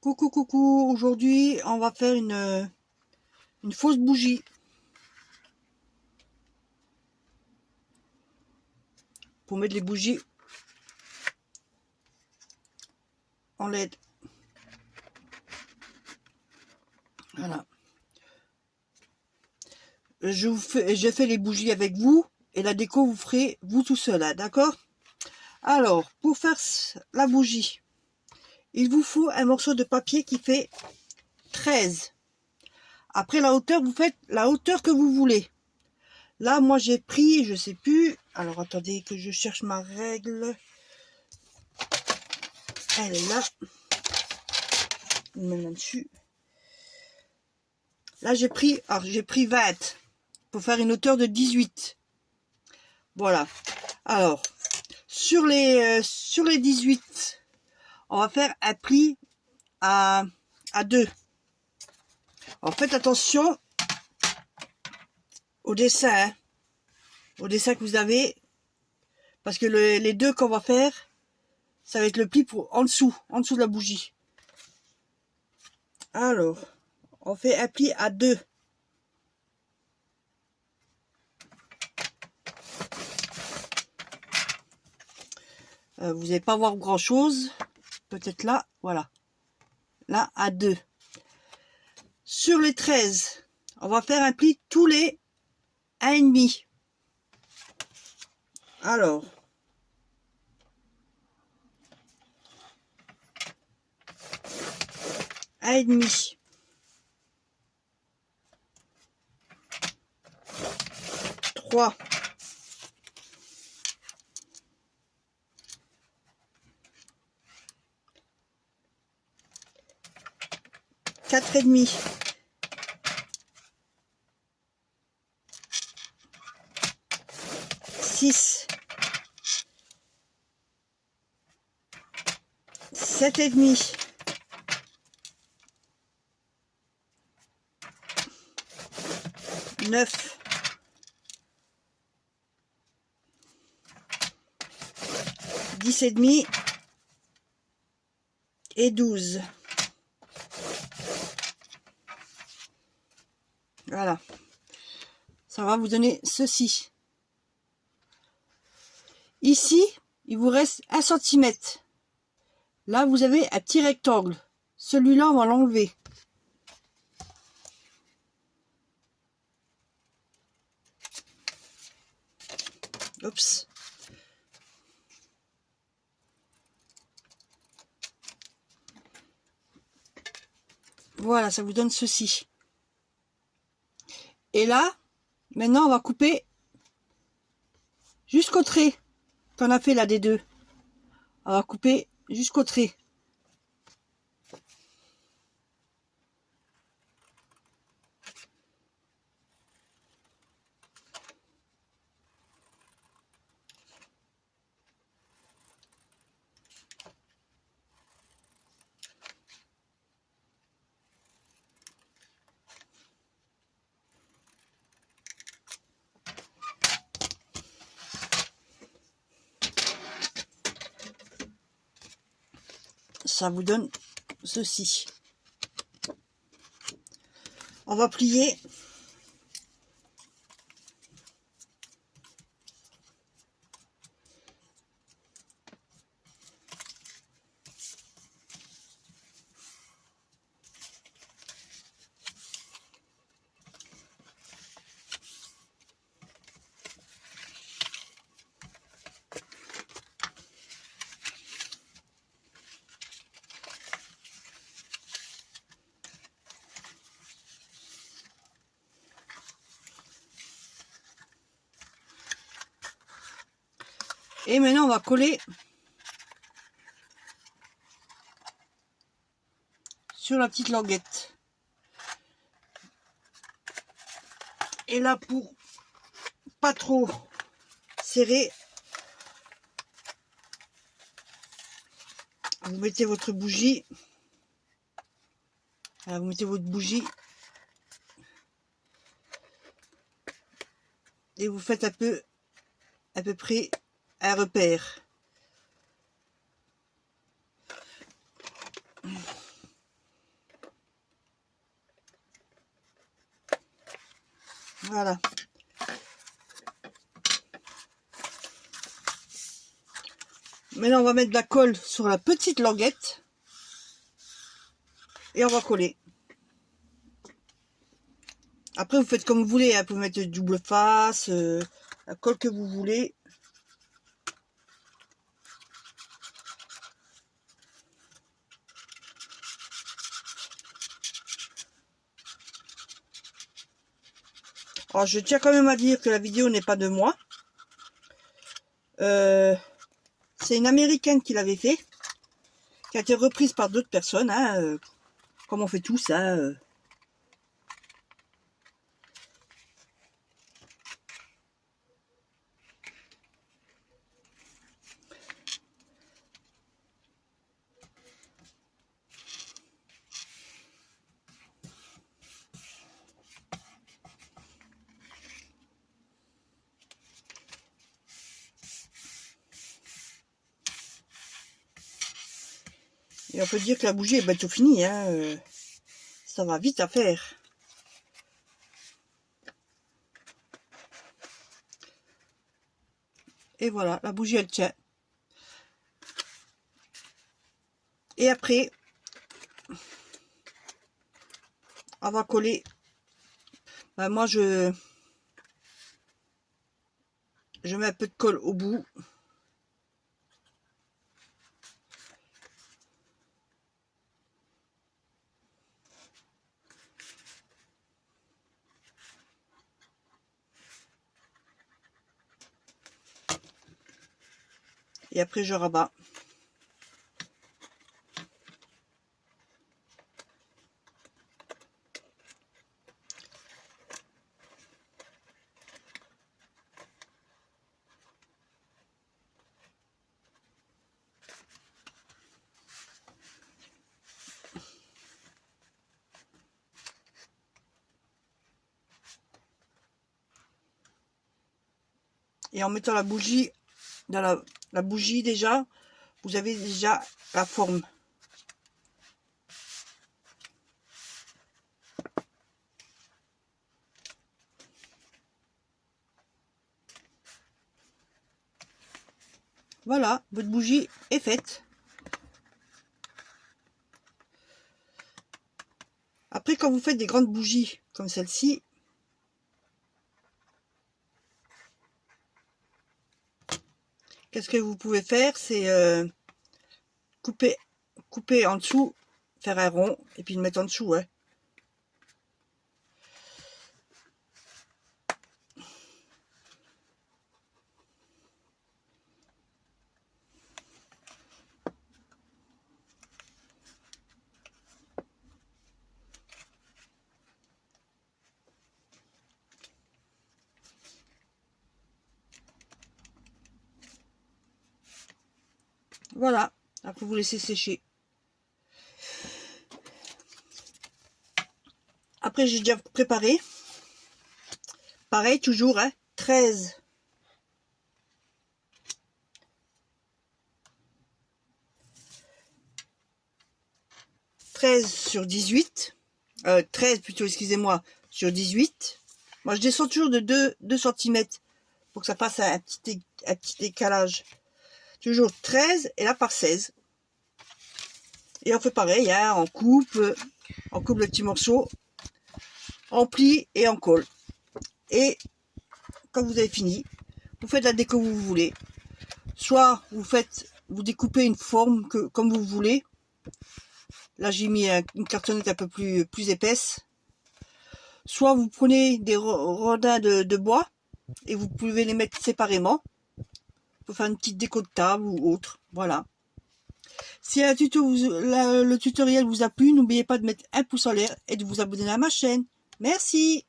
Coucou, coucou. Aujourd'hui, on va faire une fausse bougie. Pour mettre les bougies en LED. Voilà. Je fais les bougies avec vous et la déco vous ferez vous tout seul, hein, d'accord? Alors, pour faire la bougie, il vous faut un morceau de papier qui fait 13. Après la hauteur, vous faites la hauteur que vous voulez. Là, moi j'ai pris, je sais plus. Alors attendez que je cherche ma règle. Elle est là. Maintenant dessus. Là j'ai pris 20 pour faire une hauteur de 18. Voilà. Alors sur les 18, on va faire un pli à 2. Alors faites attention au dessin, hein, au dessin que vous avez, parce que les deux qu'on va faire, ça va être le pli pour en dessous de la bougie. Alors, on fait un pli à 2. Vous n'allez pas voir grand chose, peut-être là, voilà, là à 2. Sur les 13, on va faire un pli tous les 1,5. Alors, un et demi, 3, 4 et demi, 6, 7 et demi, 9, 10 et demi et 12. Voilà, ça va vous donner ceci. Ici, il vous reste 1 cm. Là, vous avez un petit rectangle. Celui-là, on va l'enlever. Oups. Voilà, ça vous donne ceci. Et là, maintenant, on va couper jusqu'au trait qu'on a fait là des deux. On va couper jusqu'au trait. Ça vous donne ceci. On va plier. Et maintenant, on va coller sur la petite languette. Et là, pour pas trop serrer, vous mettez votre bougie. Voilà, vous mettez votre bougie. Et vous faites à peu près un repère. Voilà. Maintenant, on va mettre de la colle sur la petite languette. Et on va coller. Après, vous faites comme vous voulez. Hein. Vous pouvez mettre double face, la colle que vous voulez. Alors, je tiens quand même à dire que la vidéo n'est pas de moi. C'est une américaine qui l'avait fait, qui a été reprise par d'autres personnes, hein, comme on fait tous. Hein, Et on peut dire que la bougie est bientôt finie. Hein, ça va vite à faire. Et voilà, la bougie elle tient. Et après, on va coller. Ben, moi, je mets un peu de colle au bout. Et après, je rabats. Et en mettant la bougie dans la bougie déjà, vous avez déjà la forme. Voilà, votre bougie est faite. Après, quand vous faites des grandes bougies comme celle-ci, qu'est-ce que vous pouvez faire? C'est couper en dessous, faire un rond, et puis le mettre en dessous. Hein. Voilà, après vous laissez sécher. Après, j'ai déjà préparé. Pareil, toujours, hein, 13 sur 18. 13 plutôt, excusez-moi, sur 18. Moi, je descends toujours de 2 cm pour que ça fasse un petit décalage. Toujours 13 et là par 16. Et on fait pareil, hein, on coupe le petit morceau, on plie et on colle. Et quand vous avez fini, vous faites la déco que vous voulez. Soit vous découpez une forme comme vous voulez. Là j'ai mis une cartonnette un peu plus épaisse. Soit vous prenez des rodins de bois et vous pouvez les mettre séparément pour faire une petite déco de table ou autre. Voilà. Si le tutoriel vous a plu, n'oubliez pas de mettre un pouce en l'air et de vous abonner à ma chaîne. Merci.